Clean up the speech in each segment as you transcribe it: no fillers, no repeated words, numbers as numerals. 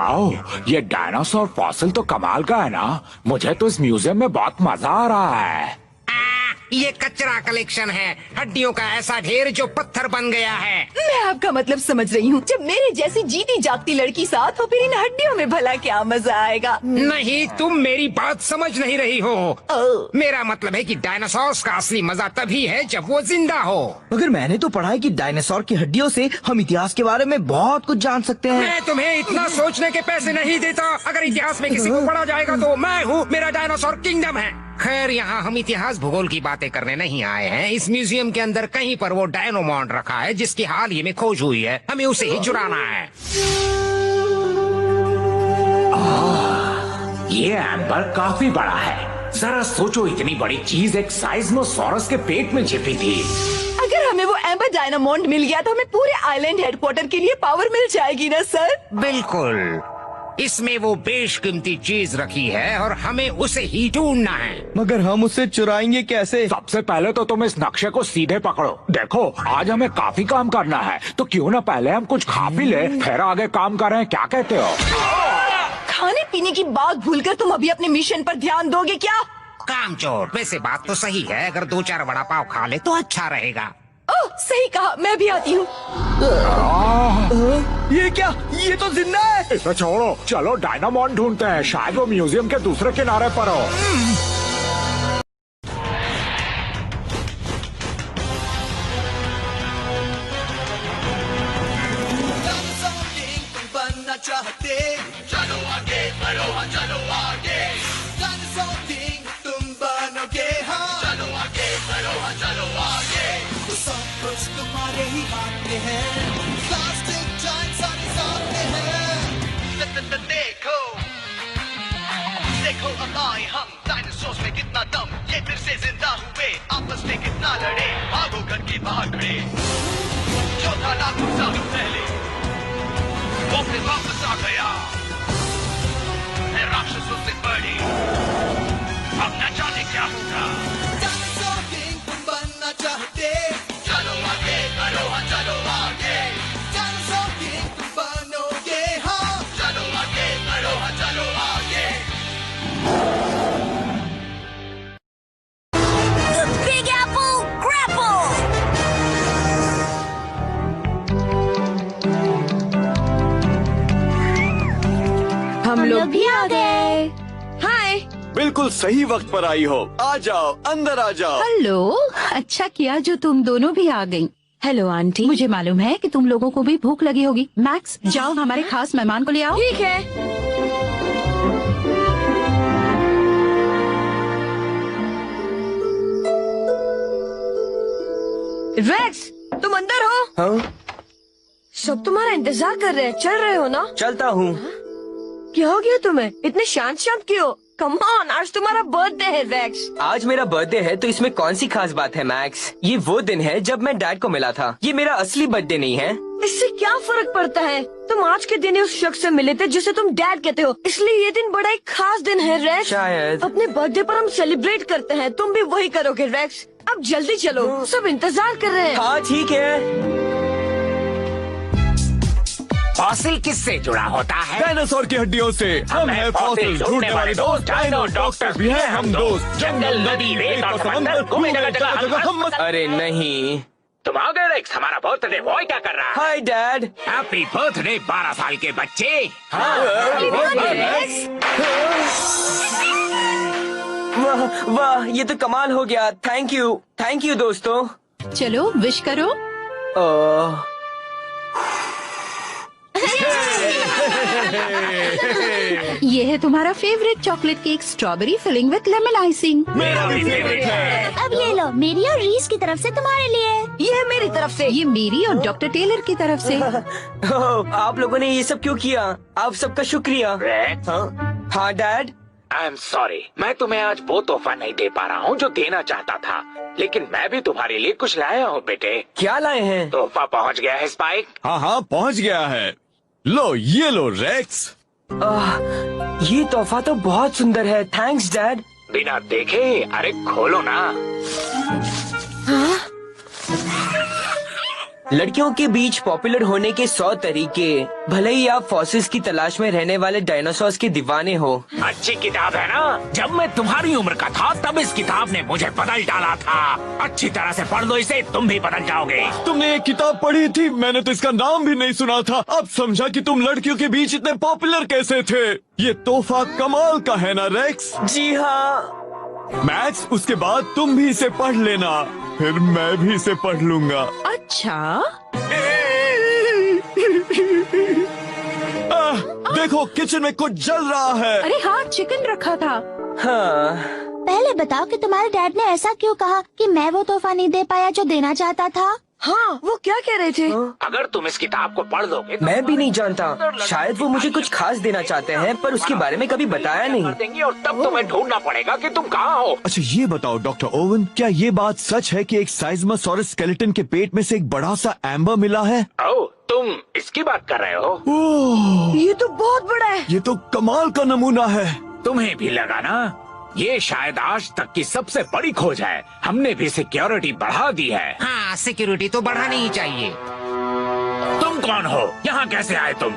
Wow, ये dinosaur fossil तो कमाल का है ना। मुझे तो इस म्यूजियम में बहुत मजा आ रहा है। ये कचरा कलेक्शन है, हड्डियों का ऐसा ढेर जो पत्थर बन गया है। मैं आपका मतलब समझ रही हूँ। जब मेरे जैसी जीती जागती लड़की साथ हो, फिर इन हड्डियों में भला क्या मजा आएगा। नहीं, तुम मेरी बात समझ नहीं रही हो। मेरा मतलब है कि डायनासोर्स का असली मजा तभी है जब वो जिंदा हो। मगर मैंने तो पढ़ा है कि डायनासोर की हड्डियों से हम इतिहास के बारे में बहुत कुछ जान सकते हैं। मैं तुम्हें इतना सोचने के पैसे नहीं देता। अगर इतिहास में किसी को पढ़ा जाएगा तो मैं हूँ। मेरा डायनासोर किंगडम है। खैर, यहाँ हम इतिहास भूगोल की बातें करने नहीं आए हैं। इस म्यूजियम के अंदर कहीं पर वो डायनोमॉन्ड रखा है जिसकी हाल ही में खोज हुई है। हमें उसे ही चुराना है। ये एम्बर काफी बड़ा है। जरा सोचो, इतनी बड़ी चीज एक साइज़नोसॉरस के पेट में छिपी थी। अगर हमें वो एम्बर डायनामोंड मिल गया तो हमें पूरे आइलैंड हेडक्वार्टर के लिए पावर मिल जाएगी ना सर? बिल्कुल। इसमें वो बेशकीमती चीज रखी है और हमें उसे ही ढूंढना है। मगर हम उसे चुराएंगे कैसे? सबसे पहले तो तुम इस नक्शे को सीधे पकड़ो। देखो, आज हमें काफी काम करना है, तो क्यों ना पहले हम कुछ खा पी ले, फिर आगे काम करें। क्या कहते हो? खाने पीने की बात भूलकर तुम अभी अपने मिशन पर ध्यान दोगे क्या? कामचोर, वैसे बात तो सही है। अगर 2-4 वड़ा पाव खा ले तो अच्छा रहेगा। ओह, सही कहा। मैं भी आती हूँ। ये क्या? ये तो जिंदा है। इसे छोड़ो, चलो डायनामॉन्ड ढूंढते हैं। शायद वो म्यूजियम के दूसरे किनारे पर हो। चलो आगे बढ़ो, चलो आगे। डायनासोर किंग तुम बनोगे, हाँ। चलो आगे बढ़ो, चलो आगे। तो सब कुछ तुम्हारे ही हाथ में है। प्लास्टिक जाइंट सारे सामने हैं। देखो देखो अब आए हम। डायनासोर्स में कितना दम, ये फिर से जिंदा हुए। आपस में कितना लड़े, भागो करके बाहर खड़े। जो था लाखों सालों पहले, वो फिर वापस आ गया है राक्षसों से बड़ी। अब न जाने क्या होगा। डायनासोर किंग तुम बनना चाहते, चलो आगे बढ़ो, हाँ चलो आगे। डायनासोर किंग तुम बनोगे, हाँ। चलो आगे बढ़ो, हाँ चलो आगे। The Big Apple Grapple! हम लोग भी आ गए। हाय। बिल्कुल सही वक्त पर आई हो। आ जाओ, अंदर आ जाओ। हेलो, अच्छा किया जो तुम दोनों भी आ गईं। Hello aunty. मुझे मालूम है कि तुम लोगों को भी भूख लगी होगी। मैक्स, जाओ हमारे खास मेहमान को ले आओ। ठीक है। रेक्स, तुम अंदर हो? हाँ? सब तुम्हारा इंतजार कर रहे हैं। चल रहे हो ना? चलता हूँ। क्या हो गया तुम्हें? इतने शांत शांत क्यों? कम ऑन, आज तुम्हारा बर्थडे है रेक्स। आज मेरा बर्थडे है तो इसमें कौन सी खास बात है मैक्स? ये वो दिन है जब मैं डैड को मिला था। ये मेरा असली बर्थडे नहीं है। इससे क्या फर्क पड़ता है? तुम आज के दिन उस शख्स से मिले थे जिसे तुम डैड कहते हो, इसलिए ये दिन बड़ा एक खास दिन है रेक्स। शायद। अपने बर्थडे पर हम सेलिब्रेट करते हैं, तुम भी वही करोगे रेक्स। अब जल्दी चलो, सब इंतजार कर रहे हैं। हाँ ठीक है। फॉसिल किससे जुड़ा होता है? डायनासोर की हड्डियों से। हम हैं फॉसिल ढूंढने वाले दोस्त। डायनो डॉक्टर्स भी हैं हम दोस्त। जंगल, नदी, रेत और समंदर, घूमे जगह जगह हम मस्त। अरे नहीं। तुम आ गए रेक्स, हमारा बर्थडे बॉय क्या कर रहा है? Hi dad. हैप्पी बर्थडे 12 साल के बच्चे। वाह वाह, ये तो कमाल हो गया। थैंक यू दोस्तों। चलो विश करो। ये है तुम्हारा favourite chocolate cake, strawberry filling with lemon icing. मेरा भी फेवरेट है। अब ये लो, मेरी और रीस की तरफ से तुम्हारे लिए। ये है मेरी तरफ से। ये मेरी और डॉक्टर टेलर की तरफ से। आप लोगों ने ये सब क्यों किया? आप सबका शुक्रिया। हाँ डैड। आई एम सॉरी, मैं तुम्हें आज वो तोहफा नहीं दे पा रहा हूँ जो देना चाहता था, लेकिन मैं भी तुम्हारे लिए कुछ लाया हूँ बेटे। क्या लाए हैं? तोहफा पहुँच गया है स्पाइक। हाँ हाँ, पहुँच गया है। लो, ये लो रेक्स। ये तोहफा तो बहुत सुंदर है। Thanks dad. बिना देखे, अरे खोलो ना। लड़कियों के बीच पॉपुलर होने के 100 तरीके। भले ही आप फॉसिल्स की तलाश में रहने वाले डायनासोर्स के दीवाने हो। अच्छी किताब है ना? जब मैं तुम्हारी उम्र का था तब इस किताब ने मुझे बदल डाला था। अच्छी तरह से पढ़ लो इसे, तुम भी बदल जाओगे। तुमने एक किताब पढ़ी थी, मैंने तो इसका नाम भी नहीं सुना था। अब समझा कि तुम लड़कियों के बीच इतने पॉपुलर कैसे थे। ये तोहफा कमाल का है ना रेक्स? जी हाँ। मैक्स, उसके बाद तुम भी इसे पढ़ लेना, फिर मैं भी इसे पढ़ लूंगा। अच्छा, देखो किचन में कुछ जल रहा है। अरे हाँ, चिकन रखा था। हाँ, पहले बताओ कि तुम्हारे डैड ने ऐसा क्यों कहा कि मैं वो तोहफा नहीं दे पाया जो देना चाहता था। हाँ, वो क्या कह रहे थे? अगर तुम इस किताब को पढ़ लोगे तो मैं भी नहीं जानता। शायद वो मुझे कुछ खास देना चाहते हैं, पर उसके बारे में कभी बताया नहीं। देंगे और तब तुम्हें ढूंढना पड़ेगा कि तुम कहाँ हो। अच्छा ये बताओ डॉक्टर ओवन, क्या ये बात सच है कि एक साइज़मोसॉरस स्केलेटन के पेट में से एक बड़ा सा एम्बर मिला है? ओह, तुम इसकी बात कर रहे हो? ओह, ये तो बहुत बड़ा है। ये तो कमाल का नमूना है। तुम्हें भी लगा ना? ये शायद आज तक की सबसे बड़ी खोज है। हमने भी सिक्योरिटी बढ़ा दी है। हाँ, सिक्योरिटी तो बढ़ानी ही चाहिए। तुम कौन हो? यहाँ कैसे आए तुम?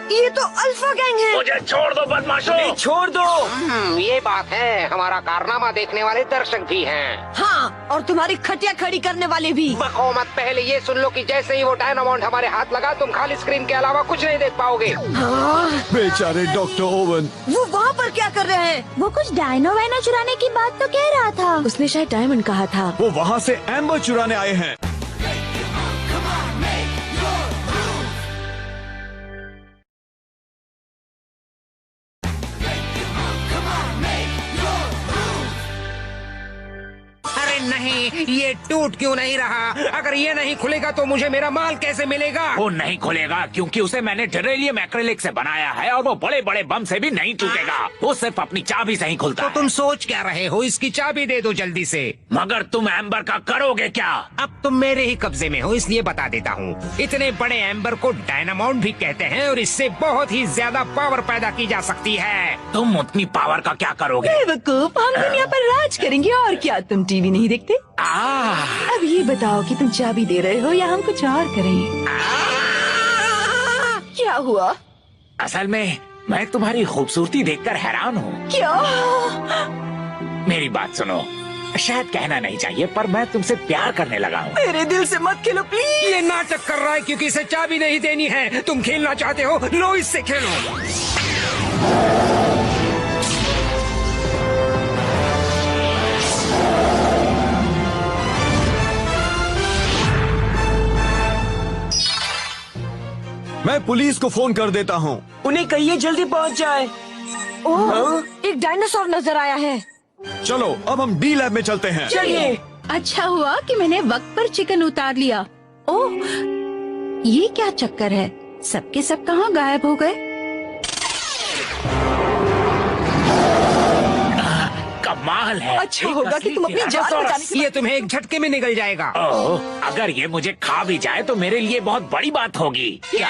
ये तो अल्फा गैंग है। मुझे छोड़ दो बदमाशों। छोड़ दो। ये बात है, हमारा कारनामा देखने वाले दर्शक भी हैं। हाँ, और तुम्हारी खटिया खड़ी करने वाले भी। बको मत, पहले ये सुन लो कि जैसे ही वो डायनामोंड हमारे हाथ लगा, तुम खाली स्क्रीन के अलावा कुछ नहीं देख पाओगे। हाँ, बेचारे डॉक्टर ओवन। वो वहाँ पर क्या कर रहे हैं? वो कुछ डायनो वाइनो चुराने की बात तो कह रहा था। उसने शायद डायमंड कहा था। वो वहाँ से एम्बर चुराने आए हैं। अरे नहीं, ये टूट क्यों नहीं रहा? अगर ये नहीं खुलेगा तो मुझे मेरा माल कैसे मिलेगा? वो नहीं खुलेगा क्योंकि उसे मैंने टेरेलियम एक्रिलिक से बनाया है और वो बड़े बड़े बम से भी नहीं टूटेगा। वो सिर्फ अपनी चाबी से ही खुलता तो है। तुम सोच क्या रहे हो? इसकी चाबी दे दो जल्दी से। मगर तुम एम्बर का करोगे क्या? अब तुम मेरे ही कब्जे में हो, इसलिए बता देता हूँ। इतने बड़े एम्बर को डायनामोंड भी कहते हैं और इससे बहुत ही ज्यादा पावर पैदा की जा सकती है। तुम उतनी पावर का क्या करोगे? बेवकूफ, हम दुनिया पर राज करेंगे और क्या। तुम टीवी नहीं देखते? अब ये बताओ कि तुम चाबी दे रहे हो या हम कुछ और करें? क्या हुआ? असल में मैं तुम्हारी खूबसूरती देखकर हैरान हूँ। क्या? मेरी बात सुनो, शायद कहना नहीं चाहिए पर मैं तुमसे प्यार करने लगा हूँ। मेरे दिल से मत खेलो प्लीज। ये नाटक कर रहा है क्योंकि इसे चाबी नहीं देनी है। तुम खेलना चाहते हो, लो इससे खेलो। मैं पुलिस को फोन कर देता हूँ। उन्हें कहिए जल्दी पहुँच जाए। ओह, एक डायनासोर नजर आया है। चलो अब हम डी लैब में चलते हैं। चलिए। अच्छा हुआ कि मैंने वक्त पर चिकन उतार लिया। ओह, ये क्या चक्कर है? सबके सब कहाँ गायब हो गए? कमाल है। अच्छा होगा कि तुम अपनी जान बचाने के ये तुम्हें एक झटके में निगल जाएगा। ओह, अगर ये मुझे खा भी जाए तो मेरे लिए बहुत बड़ी बात होगी। क्या?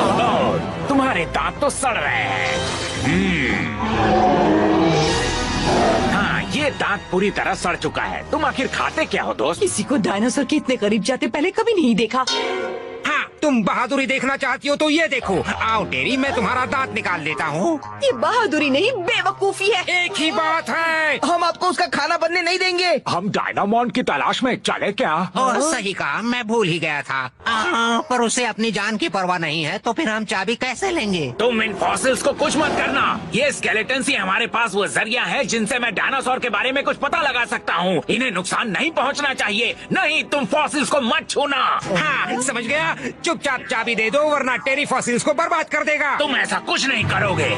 ओह, तुम्हारे दांत तो सड़ रहे हैं। हाँ, ये दांत पूरी तरह सड़ चुका है। तुम आखिर खाते क्या हो दोस्त? किसी को डायनासोर के इतने करीब जाते पहले कभी नहीं देखा। हाँ, तुम बहादुरी देखना चाहती हो तो ये देखो। आओ टेरी, मैं तुम्हारा दांत निकाल देता हूँ। ये बहादुरी नहीं, बेवकूफी है। एक ही बात है। हम आपको उसका खाना बनने नहीं देंगे। हम डायनामोंड की तलाश में चले क्या? और सही कहा, मैं भूल ही गया था। पर उसे अपनी जान की परवाह नहीं है, तो फिर हम चाबी कैसे लेंगे? तुम इन फॉसिल्स को कुछ मत करना। ये स्केलेटन्स ही हमारे पास वो जरिया है जिनसे मैं डायनासोर के बारे में कुछ पता लगा सकता हूँ। इन्हें नुकसान नहीं पहुँचना चाहिए। नहीं, तुम फॉसिल्स को मत छूना। हाँ, समझ गया। चुपचाप चाबी दे दो, वरना टेरी फॉसिल्स को बर्बाद कर देगा। तुम ऐसा कुछ नहीं करोगे।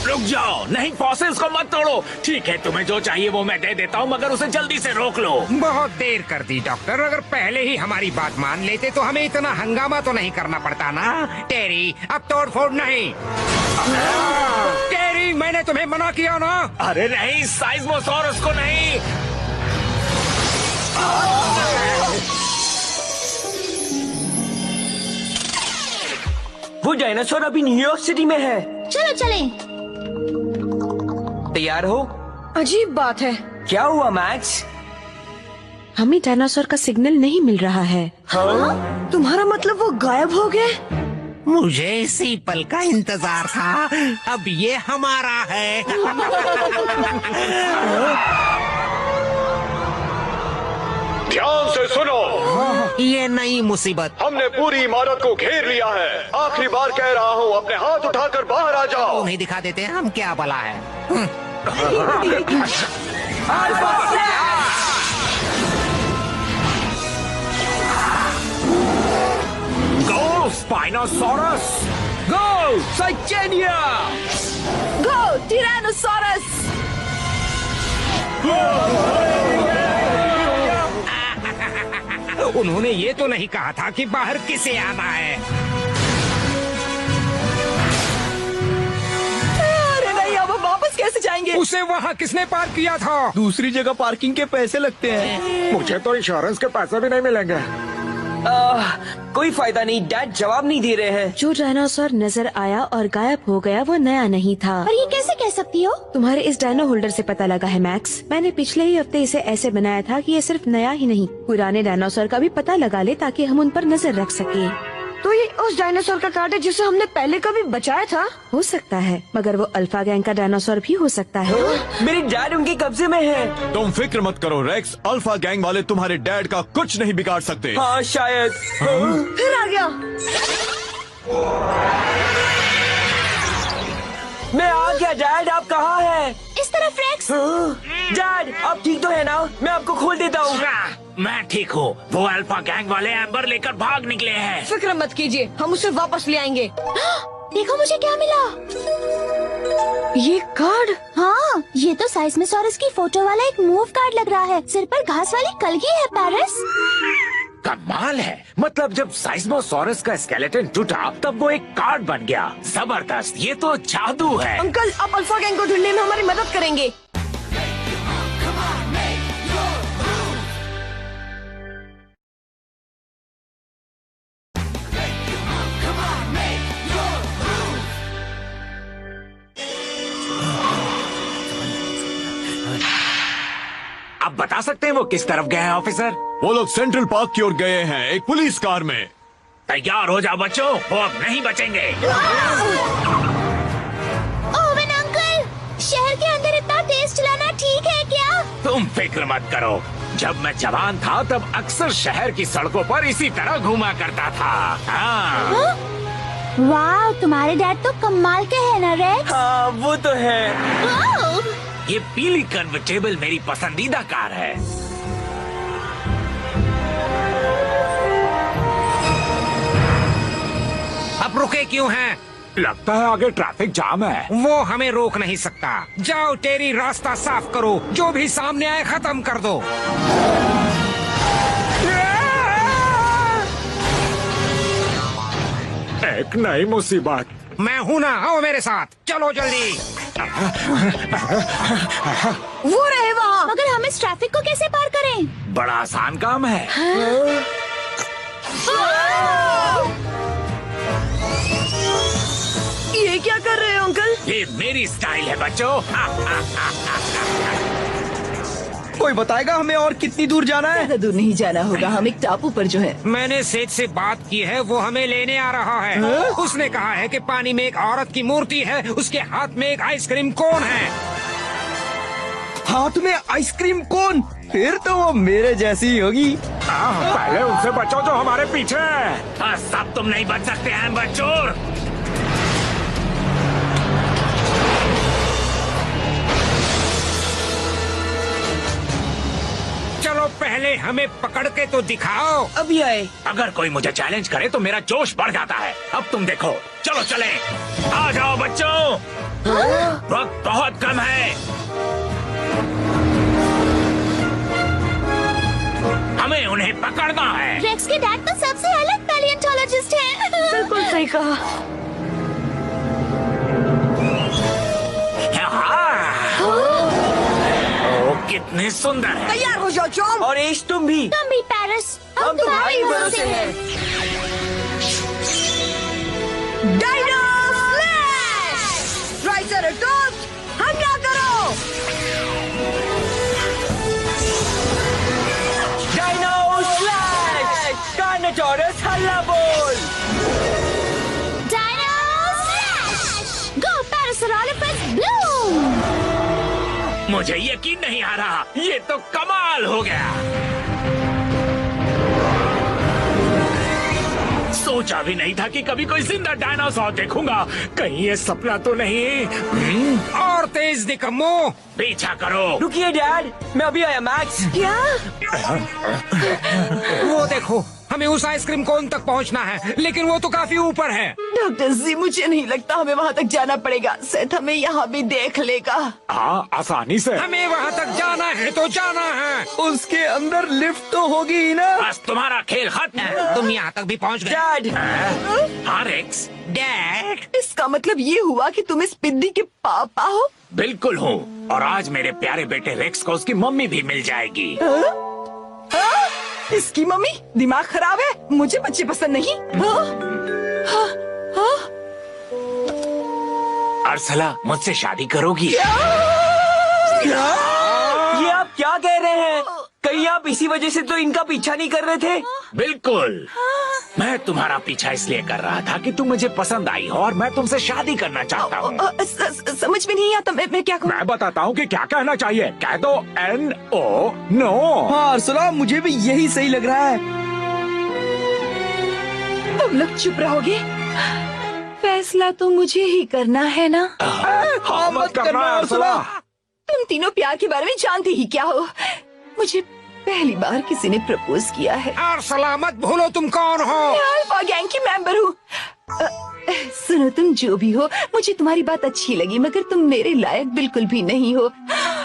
रुक जाओ, नहीं फॉसिल्स को मत तोड़ो। ठीक है, तुम्हें जो चाहिए वो मैं दे देता हूँ, मगर उसे जल्दी से रोक लो। बहुत देर कर दी डॉक्टर। अगर पहले ही हमारी बात मान लेते तो हमें इतना हंगामा तो नहीं करना पड़ता ना। टेरी, अब तोड़ फोड़ नहीं। टेरी, मैंने तुम्हें मना किया ना। अरे नहीं, साइज़मोसॉरस को नहीं। वो डायनासोर अभी न्यूयॉर्क सिटी में है। चलो चलें। तैयार हो? अजीब बात है, क्या हुआ मैक्स? हमें डायनासोर का सिग्नल नहीं मिल रहा है। हाँ? तुम्हारा मतलब वो गायब हो गए? मुझे इसी पल का इंतजार था। अब ये हमारा है। ध्यान से सुनो, ये नई मुसीबत। हमने पूरी इमारत को घेर लिया है। आखिरी बार कह रहा हूँ, अपने हाथ उठाकर बाहर आ जाओ। नहीं दिखा देते हम क्या भला है। गो स्पाइनोसॉरस, गो साइकेनिया, गो टिरानोसॉरस। उन्होंने ये तो नहीं कहा था कि बाहर किसे आना है। अरे नहीं, अब वापस कैसे जाएंगे? उसे वहाँ किसने पार्क किया था? दूसरी जगह पार्किंग के पैसे लगते हैं। मुझे तो इंश्योरेंस के पैसे भी नहीं मिलेंगे। कोई फायदा नहीं, डैड जवाब नहीं दे रहे हैं। जो डायनासोर नजर आया और गायब हो गया वो नया नहीं था। और ये कैसे कह सकती हो? तुम्हारे इस डायनो होल्डर से पता लगा है मैक्स। मैंने पिछले ही हफ्ते इसे ऐसे बनाया था कि ये सिर्फ नया ही नहीं, पुराने डायनासोर का भी पता लगा ले ताकि हम उन पर नजर रख सके। तो ये उस डायनासोर का कार्ड है जिसे हमने पहले कभी बचाया था? हो सकता है, मगर वो अल्फा गैंग का डायनासोर भी हो सकता है। मेरे डैड उनके कब्जे में है। तुम फिक्र मत करो रेक्स, अल्फा गैंग वाले तुम्हारे डैड का कुछ नहीं बिगाड़ सकते। हाँ शायद। फिर आ गया। मैं आ गया डैड, आप कहाँ हैं? इस तरफ रेक्स। डैड आप ठीक तो है ना? मैं आपको खोल देता हूँ। मैं ठीक हूँ। वो अल्फा गैंग वाले एम्बर लेकर भाग निकले हैं। फिक्र मत कीजिए, हम उसे वापस ले आएंगे। देखो मुझे क्या मिला। ये कार्ड? हाँ, ये तो साइस्मोसॉरस की फोटो वाला एक मूव कार्ड लग रहा है। सिर पर घास वाली कलगी है पैरिस। कमाल है, मतलब जब साइस्मोसॉरस का स्केलेटन टूटा तब वो एक कार्ड बन गया। जबरदस्त, ये तो जादू है। अंकल, आप अल्फा गैंग को ढूंढने में हमारी मदद करेंगे। आप बता सकते हैं वो किस तरफ गए हैं ऑफिसर? वो लोग सेंट्रल पार्क की ओर गए हैं, एक पुलिस कार में। तैयार हो जाओ बच्चों, वो अब नहीं बचेंगे। ओवन अंकल, शहर के अंदर इतना तेज चलाना ठीक है क्या? तुम फिक्र मत करो, जब मैं जवान था तब अक्सर शहर की सड़कों पर इसी तरह घूमा करता था। हाँ। वाह, तुम्हारे डैड तो कमाल के है ना रेक्स? हाँ वो तो है। ये पीली कन्वर्टेबल मेरी पसंदीदा कार है। अब रुके क्यों हैं? लगता है आगे ट्रैफिक जाम है। वो हमें रोक नहीं सकता। जाओ टेरी, रास्ता साफ करो, जो भी सामने आए खत्म कर दो। एक नई मुसीबत। मैं हूं ना, आओ मेरे साथ, चलो जल्दी। वो रहे वहाँ। मगर हम इस ट्रैफिक को कैसे पार करें? बड़ा आसान काम है। ये क्या कर रहे हो अंकल? ये मेरी स्टाइल है बच्चों। कोई बताएगा हमें और कितनी दूर जाना है? ज्यादा दूर नहीं जाना होगा, हम एक टापू पर जो है। मैंने सेठ से बात की है, वो हमें लेने आ रहा है। उसने कहा है कि पानी में एक औरत की मूर्ति है, उसके हाथ में एक आइसक्रीम कोन है। हाथ में आइसक्रीम कोन? फिर तो वो मेरे जैसी ही होगी। पहले उनसे बचो जो हमारे पीछे है। सब तुम नहीं बच सकते हैं बच्चों। चलो पहले हमें पकड़ के तो दिखाओ। अभी आए। अगर कोई मुझे चैलेंज करे तो मेरा जोश बढ़ जाता है। अब तुम देखो, चलो चले, आ जाओ बच्चों। वक्त बहुत कम है, हमें उन्हें पकड़ना है। रेक्स के डैड तो सबसे अलग पैलियोंटोलॉजिस्ट हैं। बिल्कुल सही कहा। कितने सुंदर है। तैयार हो जाओ चोम। और एश तुम भी। तुम भी पैरिस, हम तुम्हारे भरोसे हैं। Dino slash! ट्राइसेराटॉप्स, हमला करो! मुझे यकीन नहीं आ रहा, ये तो कमाल हो गया। सोचा भी नहीं था कि कभी कोई जिंदा डायनासोर देखूंगा। कहीं ये सपना तो नहीं? और तेज निकम्मो, पीछा करो। रुकिए डैड, मैं अभी आया। मैक्स, क्या? वो देखो, हमें उस आइसक्रीम कोन तक पहुंचना है, लेकिन वो तो काफी ऊपर है। डॉक्टर जी, मुझे नहीं लगता हमें वहाँ तक जाना पड़ेगा। सेठ हमें यहाँ भी देख लेगा। हाँ, आसानी से। हमें वहाँ तक जाना है तो जाना है। उसके अंदर लिफ्ट तो होगी ही ना। बस तुम्हारा खेल खत्म। तुम यहाँ तक भी पहुँच गए। डैड, हाँ रेक्स। डैड, इसका मतलब ये हुआ कि तुम इस पिद्दी के पापा हो? बिल्कुल हूँ, और आज मेरे प्यारे बेटे रेक्स को उसकी मम्मी भी मिल जाएगी। इसकी मम्मी दिमाग खराब है। मुझे बच्चे पसंद नहीं। अर्सला, मुझसे शादी करोगी? ये आप क्या कह रहे हैं? कहीं आप इसी वजह से तो इनका पीछा नहीं कर रहे थे? बिल्कुल, मैं तुम्हारा पीछा इसलिए कर रहा था कि तुम मुझे पसंद आई हो और मैं तुमसे शादी करना चाहता हूँ। समझ में नहीं आता, मैं क्या कहूँ? मैं बताता हूँ कि क्या कहना चाहिए। कह दो NO, नो। हाँ अर्सला, मुझे भी यही सही लग रहा है। तुम लोग चुप रहोगे? फैसला तो मुझे ही करना है ना? हाँ, मत करना अर्सला। तुम तीनों प्यार के बारे में जानते ही क्या हो। मुझे पहली बार किसी ने प्रपोज किया है। और सलामत भूलो तुम कौन हो। मैं अल्फा गैंग की मेंबर हूँ। सुनो, तुम जो भी हो, मुझे तुम्हारी बात अच्छी लगी, मगर तुम मेरे लायक बिल्कुल भी नहीं हो।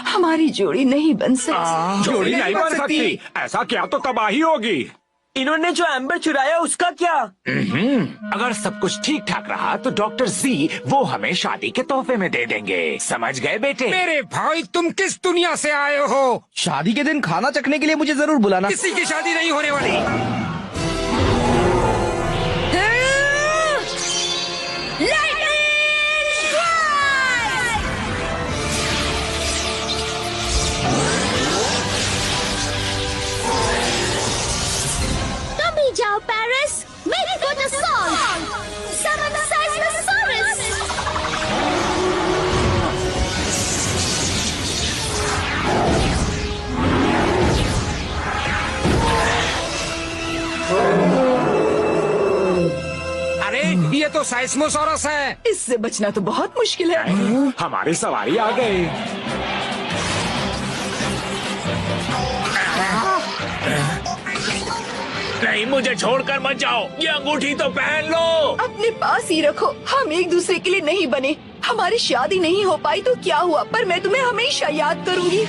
हमारी जोड़ी नहीं बन सकती। जोड़ी नहीं बन सकती। ऐसा क्या तो तबाही होगी। इन्होंने जो एम्बर चुराया उसका क्या? अगर सब कुछ ठीक ठाक रहा तो डॉक्टर जी वो हमें शादी के तोहफे में दे देंगे। समझ गए बेटे? मेरे भाई, तुम किस दुनिया से आए हो? शादी के दिन खाना चखने के लिए मुझे जरूर बुलाना। किसी की शादी नहीं होने वाली। जाओ पेरिस, मेरी को द सॉन्ग, समन साइज़ोसॉरस। अरे, ये तो साइस्मोसॉरस है। इससे बचना तो बहुत मुश्किल है। हमारी सवारी आ गई। नहीं, मुझे छोड़कर मत जाओ। ये अंगूठी तो पहन लो। अपने पास ही रखो। हम एक दूसरे के लिए नहीं बने। हमारी शादी नहीं हो पाई तो क्या हुआ, पर मैं तुम्हें हमेशा याद करूंगी।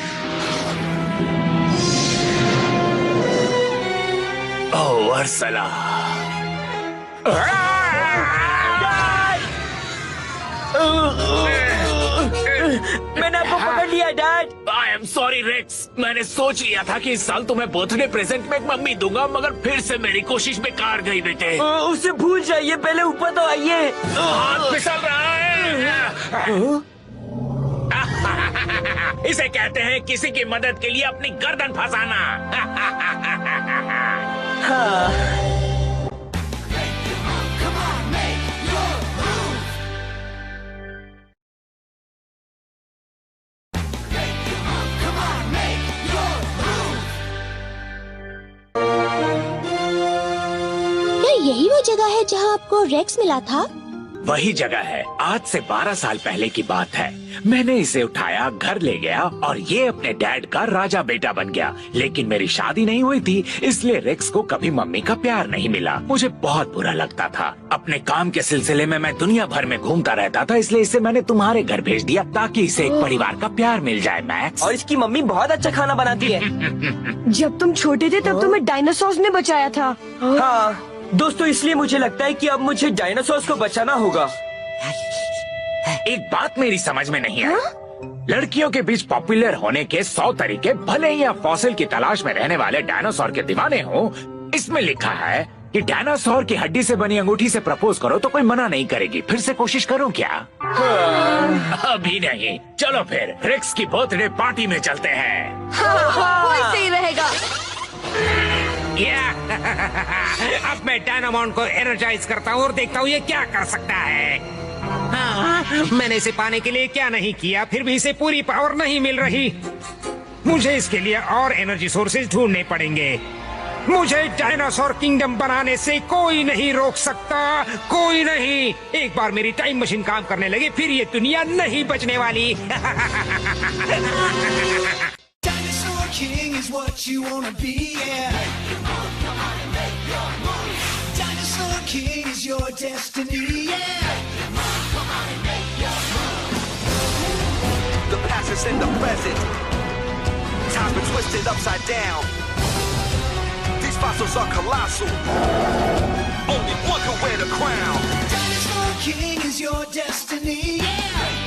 ओह अर्सला। मैंने आपको पकड़ लिया dad. I am sorry Rex. मैंने सोच लिया था कि इस साल तुम्हें बर्थडे प्रेजेंट में एक मम्मी दूंगा, मगर फिर से मेरी कोशिश बेकार गई बेटे। उसे भूल जाइए, पहले ऊपर तो आइए। हाथ फिसल रहा है। इसे कहते हैं किसी की मदद के लिए अपनी गर्दन फंसाना। हाँ। यही वो जगह है जहाँ आपको रेक्स मिला था? वही जगह है। आज से 12 साल पहले की बात है। मैंने इसे उठाया, घर ले गया और ये अपने डैड का राजा बेटा बन गया। लेकिन मेरी शादी नहीं हुई थी, इसलिए रेक्स को कभी मम्मी का प्यार नहीं मिला। मुझे बहुत बुरा लगता था। अपने काम के सिलसिले में मैं दुनिया भर में घूमता रहता था, इसलिए इसे मैंने तुम्हारे घर भेज दिया ताकि इसे एक परिवार का प्यार मिल जाए मैक्स। और इसकी मम्मी बहुत अच्छा खाना बनाती है। जब तुम छोटे थे तब तुम्हें डायनासोर्स ने बचाया था। हाँ दोस्तों, इसलिए मुझे लगता है कि अब मुझे डायनासोर्स को बचाना होगा। एक बात मेरी समझ में नहीं आई। लड़कियों के बीच पॉपुलर होने के 100 तरीके, भले ही आप फॉसिल की तलाश में रहने वाले डायनासोर के दीवाने हो। इसमें लिखा है कि डायनासोर की हड्डी से बनी अंगूठी से प्रपोज करो तो कोई मना नहीं करेगी। फिर से कोशिश करूं क्या? अभी नहीं। चलो फिर रेक्स की बर्थडे पार्टी में चलते हैं। वही सही रहेगा। अब मैं डायनामोन को एनर्जाइज करता हूँ और देखता हूँ ये क्या कर सकता है। मैंने इसे पाने के लिए क्या नहीं किया, फिर भी इसे पूरी पावर नहीं मिल रही। मुझे इसके लिए और एनर्जी सोर्सेज ढूंढने पड़ेंगे। मुझे डायनासोर किंगडम बनाने से कोई नहीं रोक सकता, कोई नहीं। एक बार मेरी टाइम मशीन काम करने लगी, फिर ये दुनिया नहीं बचने वाली। Dinosaur King is what you wanna be, yeah. Dinosaur King is your destiny, yeah. The past is in the present. Time's been twisted upside down. These fossils are colossal. Only one can wear the crown. Dinosaur King is your destiny, yeah.